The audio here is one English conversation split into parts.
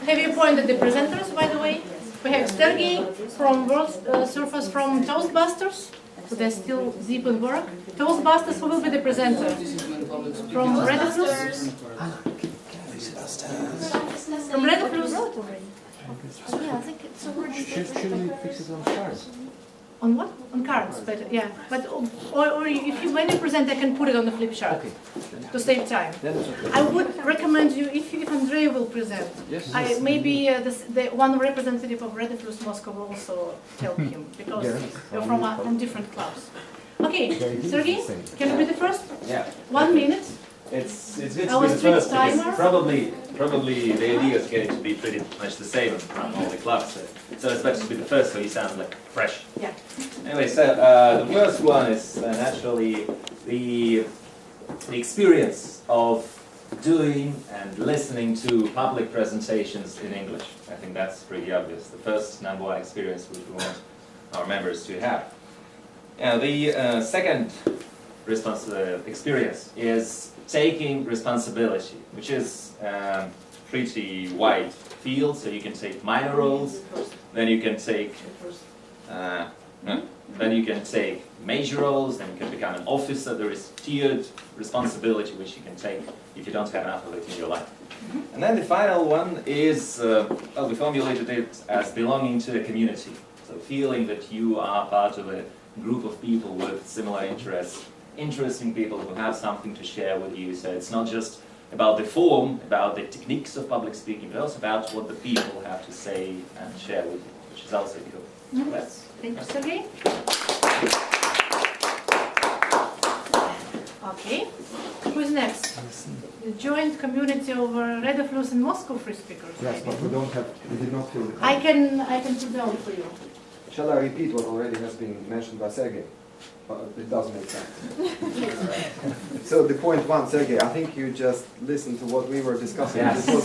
Have you appointed the presenters, by the way? We have Sergey from World Surfers from Toastbusters. So they're still deep in work. Toastbusters, who will be the presenter? From Rediflus? From Rediflus? Yeah, I think it's already. Shouldn't we fix it on cards? On what? On cards, but yeah. But or if you when you present, I can put it on the flip chart to save time. Then it's okay. I would recommend you if Andrei will present. Yes. Maybe the one representative of Rediflus Moscow will also help him because you're from different clubs. Okay, Sergey, can you be the first? Yeah. 1 minute. It's good to be Our the strict first because timer. probably the idea is going to be pretty much the same from all the clubs. So it's better to be the first, so you sound like fresh. Yeah. Anyway, so the first one is naturally the experience of doing and listening to public presentations in English. I think that's pretty obvious. The first number one experience which we want our members to have. The second experience is taking responsibility, which is pretty wide field. So you can take minor roles, then you can take major roles, then you can become an officer. There is tiered responsibility which you can take if you don't have enough of it in your life. And then the final one is, well, we formulated it as belonging to a community. So feeling that you are part of a group of people with similar interests, interesting people who have something to share with you. So it's not just about the form, about the techniques of public speaking, but also about what the people have to say and share with you, which is also good. Thank you, Sergey. Okay, who's next? The joint community of Rediflus and Moscow free speakers. Yes, but we did not fill the I can put down for you. Shall I repeat what already has been mentioned by Sergey? It does make sense. So the point one, Sergey, I think you just listened to what we were discussing. Yes. This was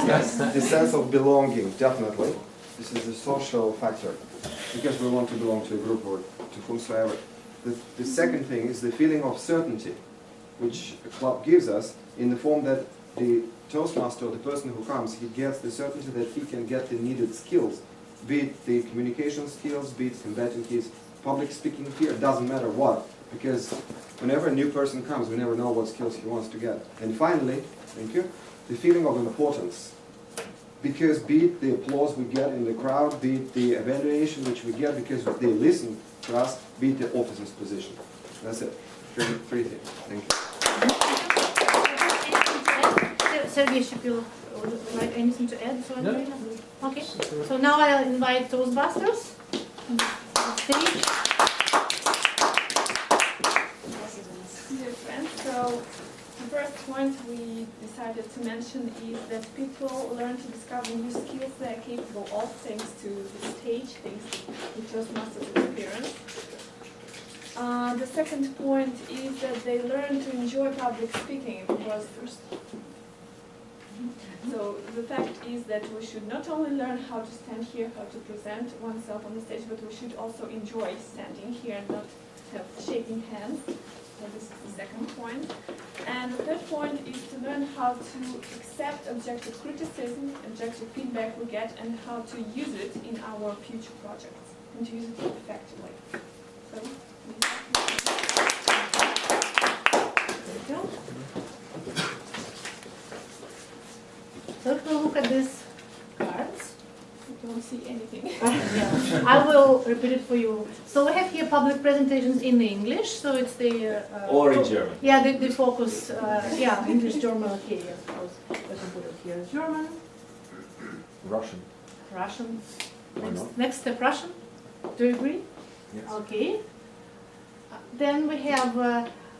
the sense of belonging, definitely. This is a social factor, because we want to belong to a group or to whomsoever. The second thing is the feeling of certainty, which a club gives us in the form that the Toastmaster, or the person who comes, he gets the certainty that he can get the needed skills, be it the communication skills, be it combating his public speaking fear, it doesn't matter what, because whenever a new person comes, we never know what skills he wants to get. And finally, thank you, the feeling of importance. Because be it the applause we get in the crowd, be it the evaluation which we get because they listen to us, be it the officer's position. That's it. Three things. Thank you. Sergey Shipil, would you like anything to add? Okay, so now I'll invite Toastbusters on stage. Dear friends, so the first point we decided to mention is that people learn to discover new skills they are capable of thanks to the stage, thanks to the Toastmasters experience. The second point is that they learn to enjoy public speaking because so the fact is that we should not only learn how to stand here, how to present oneself on the stage, but we should also enjoy standing here and not have shaking hands. So this is the second point. And the third point is to learn how to accept objective criticism, objective feedback we get, and how to use it in our future projects, and to use it effectively. So, So if we look at these cards, you don't see anything. yeah, I will repeat it for you. So we have here public presentations in English, so it's the... Or in German. Yeah, the focus, yeah, English, German, okay, yes, of course. We can put it here, German, Russian. Russian. Why not? Next step, Russian. Do you agree? Yes. Okay. Then we have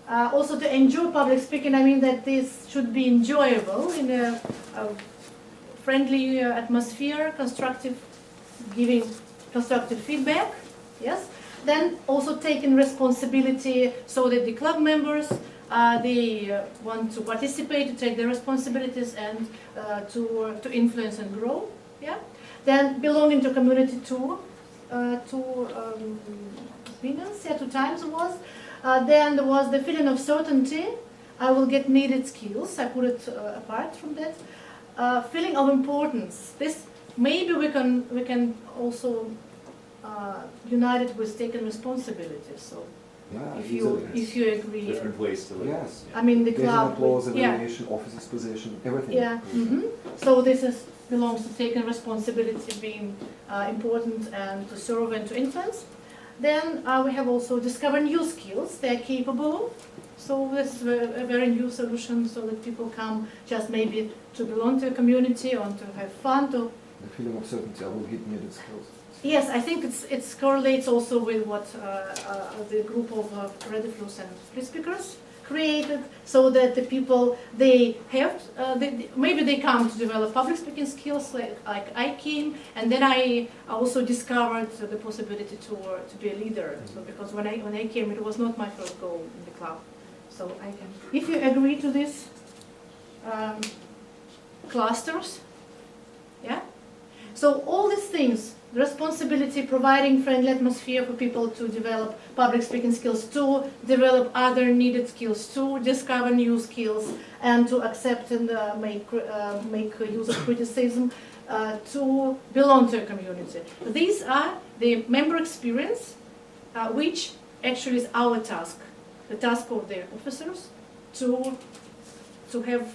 also to enjoy public speaking. I mean that this should be enjoyable in a friendly atmosphere, giving constructive feedback. Yes. Then also taking responsibility so that the club members they want to participate, to take their responsibilities and to influence and grow. Yeah. Then belonging to community too. Opinions, yeah, 2 times it was. Then there was the feeling of certainty. I will get needed skills. I put it apart from that. Feeling of importance. This maybe we can also unite it with taking responsibility. So Yeah, if you agree, Different ways to live. Yes. I mean the Getting club. applause, Yeah. evaluation, officer's position, everything. Yeah. So this belongs to taking responsibility, being important, and to serve and to influence. Then we have also discover new skills they are capable of. So this is a very new solution, so that people come just maybe to belong to a community or to have fun. To The feeling of certainty, I will get needed skills. yes, I think it correlates also with what the group of Rediflus and free speakers created, so that the people they have maybe they come to develop public speaking skills like I came, and then I also discovered the possibility to be a leader. So because when I came, it was not my first goal in the club. So I can, if you agree to this clusters, yeah. So all these things, responsibility, providing friendly atmosphere for people to develop public speaking skills, to develop other needed skills, to discover new skills, and to accept and make use of criticism, to belong to a community. These are the member experience, which actually is our task, the task of the officers, to have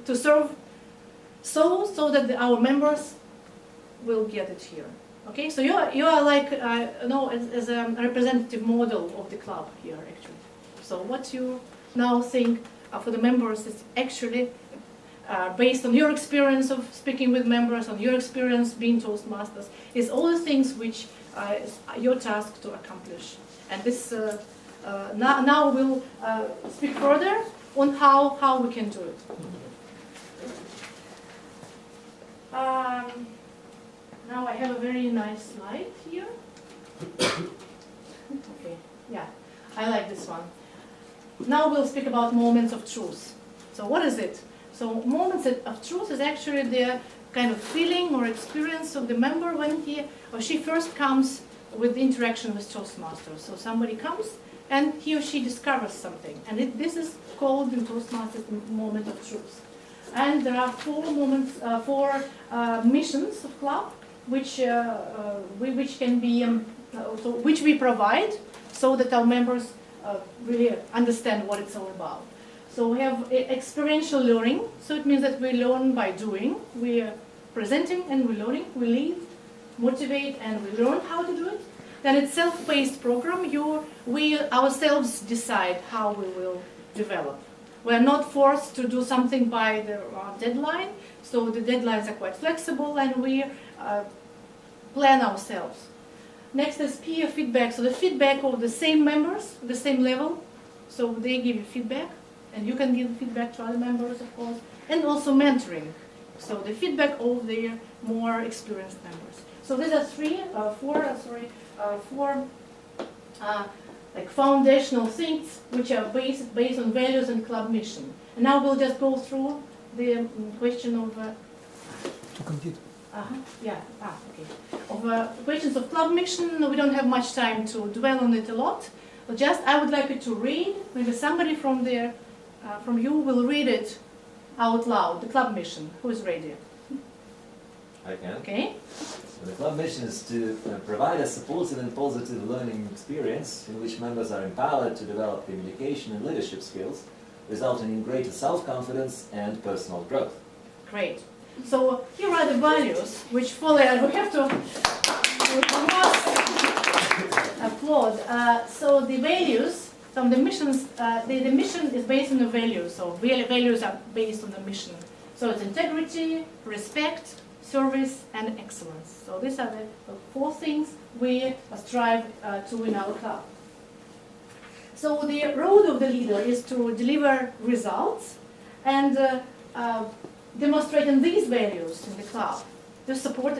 to serve so that our members will get it here. Okay, so you are like as a representative model of the club here actually. So what you now think for the members is actually based on your experience of speaking with members, on your experience being Toastmasters, is all the things which is your task to accomplish. And this now we'll speak further on how we can do it. Now I have a very nice slide here. Okay, yeah, I like this one. Now we'll speak about moments of truth. So what is it? So moments of truth is actually the kind of feeling or experience of the member when he or she first comes with the interaction with Toastmasters. So somebody comes and he or she discovers something. And this is called in Toastmasters the moment of truth. And there are four missions of club, which can be which we provide, so that our members really understand what it's all about. So we have experiential learning. So it means that we learn by doing. We are presenting and we're learning. We lead, motivate, and we learn how to do it. Then it's self-paced program. We ourselves decide how we will develop. We're not forced to do something by the deadline, so the deadlines are quite flexible, and we plan ourselves. Next is peer feedback, so the feedback of the same members, the same level, so they give you feedback, and you can give feedback to other members, of course, and also mentoring, so the feedback of the more experienced members. So these are four like foundational things which are based on values and club mission. And now we'll just go through the question of To compete. Of questions of club mission. We don't have much time to dwell on it a lot. But just I would like you to read. Maybe somebody from there, from you, will read it out loud. The club mission. Who is ready? I can. Okay. So the club mission is to provide a supportive and positive learning experience in which members are empowered to develop communication and leadership skills, resulting in greater self-confidence and personal growth. Great. So here are the values which follow. We have to applaud. So the values from the missions. The mission is based on the values. So values are based on the mission. So it's integrity, respect, service, and excellence. So these are the four things we strive to in our club. So the role of the leader is to deliver results and demonstrating these values in the club. You support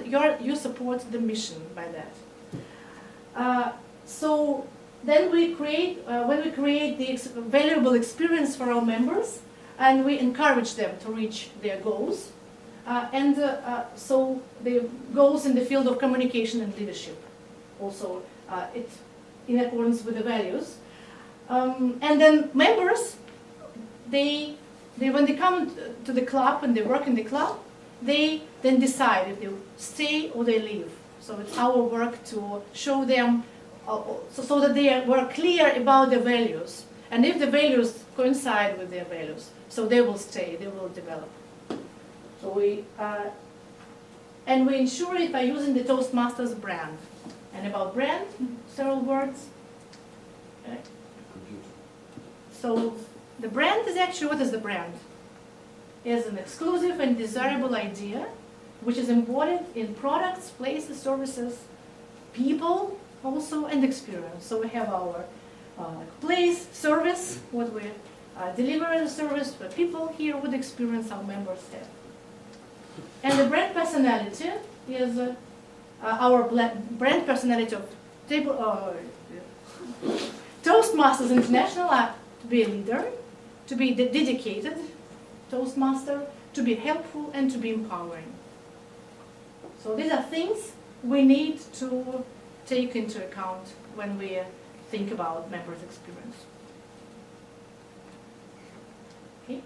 the mission by that. So then we create when we create the valuable experience for our members, and we encourage them to reach their goals. So the goals in the field of communication and leadership, also it's in accordance with the values. And then members, when they come to the club and they work in the club, they then decide if they stay or they leave. So it's our work to show them so that they were clear about their values. And if the values coincide with their values, so they will stay, they will develop. So we ensure it by using the Toastmasters brand. And about brand, several words. So the brand is actually, what is the brand? It's an exclusive and desirable idea which is embodied in products, places, services, people also, and experience. So we have our place, service, what we deliver as a service, where people here would experience our members have. And the brand personality is our brand personality of Toastmasters International are to be a leader, to be dedicated Toastmaster, to be helpful, and to be empowering. So these are things we need to take into account when we think about members' experience. Okay?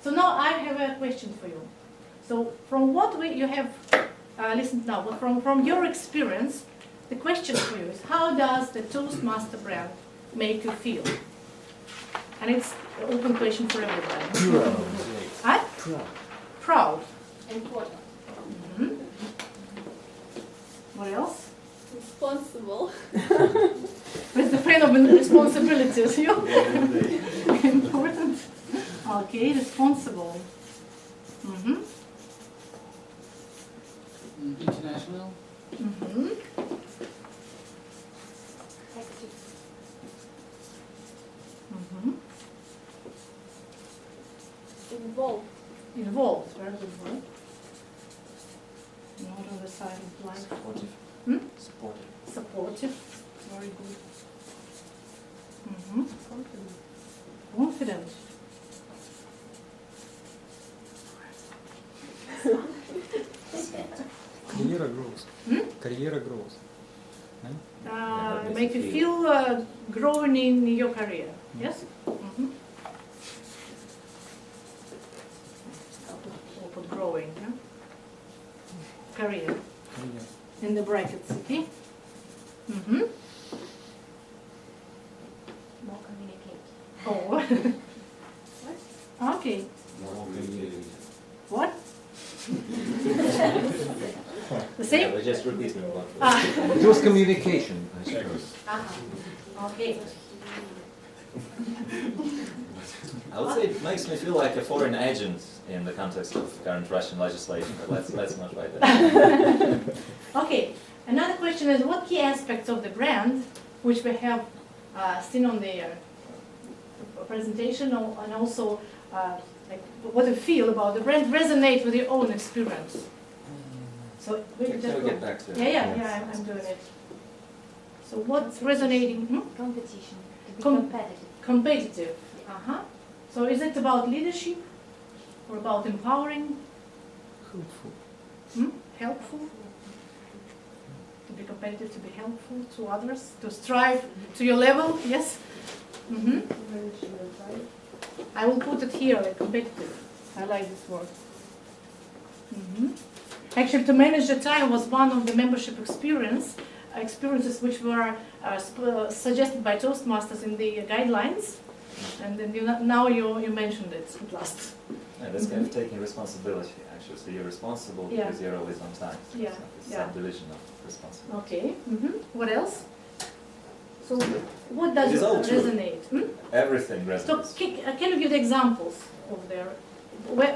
So now I have a question for you. So from what you have listened now, but from your experience, the question for you is, how does the Toastmaster brand make you feel? And it's an open question for everybody. Proud. Proud. Important. Mhm. What else? Responsible. With the kind of responsibilities, you important. Okay, responsible. Mm-hmm. International. Mm-hmm. Mm-hmm. Involved. Involved, very good word. Not on the side of life. Supportive. Hmm? Supportive. Supportive, very good. Mm-hmm. Confident. Карьера growth. Hmm? Карьера growth. Make you feel growing in your career. Yes? Mm-hmm. Or put growing, yeah? Career Карьера. in the brackets, okay? Mm-hmm. More communicate. Oh. Okay. What? The Yeah, same? we're just repeating what. Ah. It was communication, I suppose. Okay. I would say it makes me feel like a foreign agent in the context of current Russian legislation, but let's not write that. Okay. Another question is, what key aspects of the brand, which we have seen on the presentation, and also like what you feel about the brand, resonate with your own experience? So we Can just we go. get back to Yeah, I'm doing it. So what's resonating? Competition. To be Com- competitive. Competitive. Uh-huh. So is it about leadership or about empowering? Helpful. Helpful? To be competitive, to be helpful to others, to strive to your level, yes? Mm-hmm. I will put it here, like competitive. I like this word. Mm-hmm. Actually, to manage the time was one of the membership experiences which were suggested by Toastmasters in the guidelines. And then now you mentioned it at last. Yeah, that's kind of taking responsibility, actually. So you're responsible Yeah. because you're always on time. So Yeah, it's like a yeah. subdivision of responsibility. Okay. Mm-hmm. What else? So what does It is all true. resonate? Everything So resonates. can you give the examples of their,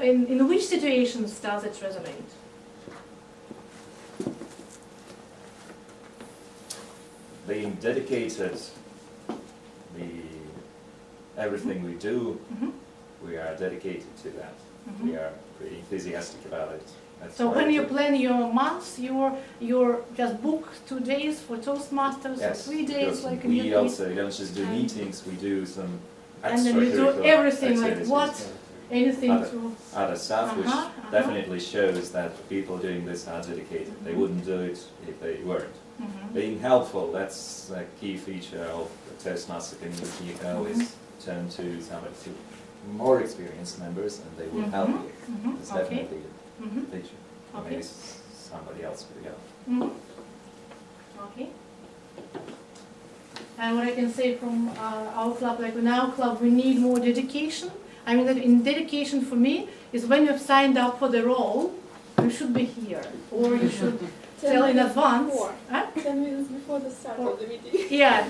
in which situations does it resonate? Being dedicated, everything we do, Mhm. we are dedicated to that. Mhm. We are pretty enthusiastic about it. That's So why when we you do- plan your months, you're just book 2 days for Toastmasters, or Yes, 3 days, because like in we your case, also don't just do And- meetings, we do some and then you do extracurricular everything, like activities. what, anything Other- to. Other stuff, which Uh-huh. definitely shows that people doing this are dedicated. They wouldn't do it if they weren't. Mhm. Being helpful, that's a key feature of the Toastmaster community. You can always turn to somebody to more experienced members and they will help you. Mhm. It's Okay. definitely Mhm. a teacher. Or Okay. maybe somebody else could help. Mhm. Okay. And what I can say from our club, like in our club, we need more dedication. I mean, that in dedication for me is when you've signed up for the role, you should be here, or you should tell in advance. Huh? 10 minutes before the start of the meeting. Yeah,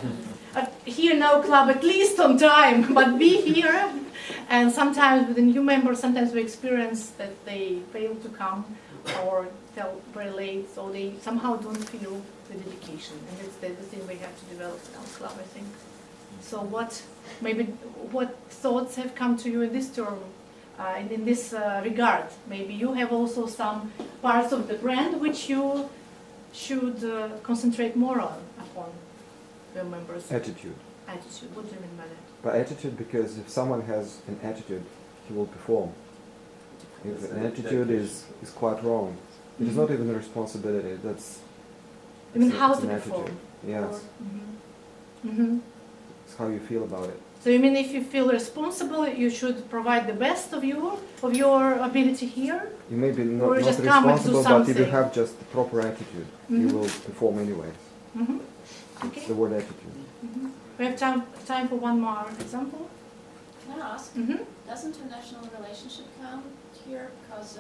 here in our club at least on time, but be here. And sometimes with the new members, sometimes we experience that they fail to come or tell very late, so they somehow don't feel the dedication. And it's the thing we have to develop in our club, I think. So what thoughts have come to you in this term, in this regard? Maybe you have also some parts of the brand which you should concentrate more upon your members' Attitude. attitude. What do you mean by that? By attitude, because if someone has an attitude, he will perform. If an attitude is quite wrong, it is not even a responsibility. That's. I mean, it's how it's to an perform? attitude. Yes, it's how you feel about it. So you mean if you feel responsible, you should provide the best of your ability here? You may be Or not just come and do responsible, but if you something. have just the proper attitude, you Mhm. will perform anyways. Mhm. It's Okay. the word attitude. We have time for one more example. Can I ask, Mhm. does international relationship count here? Because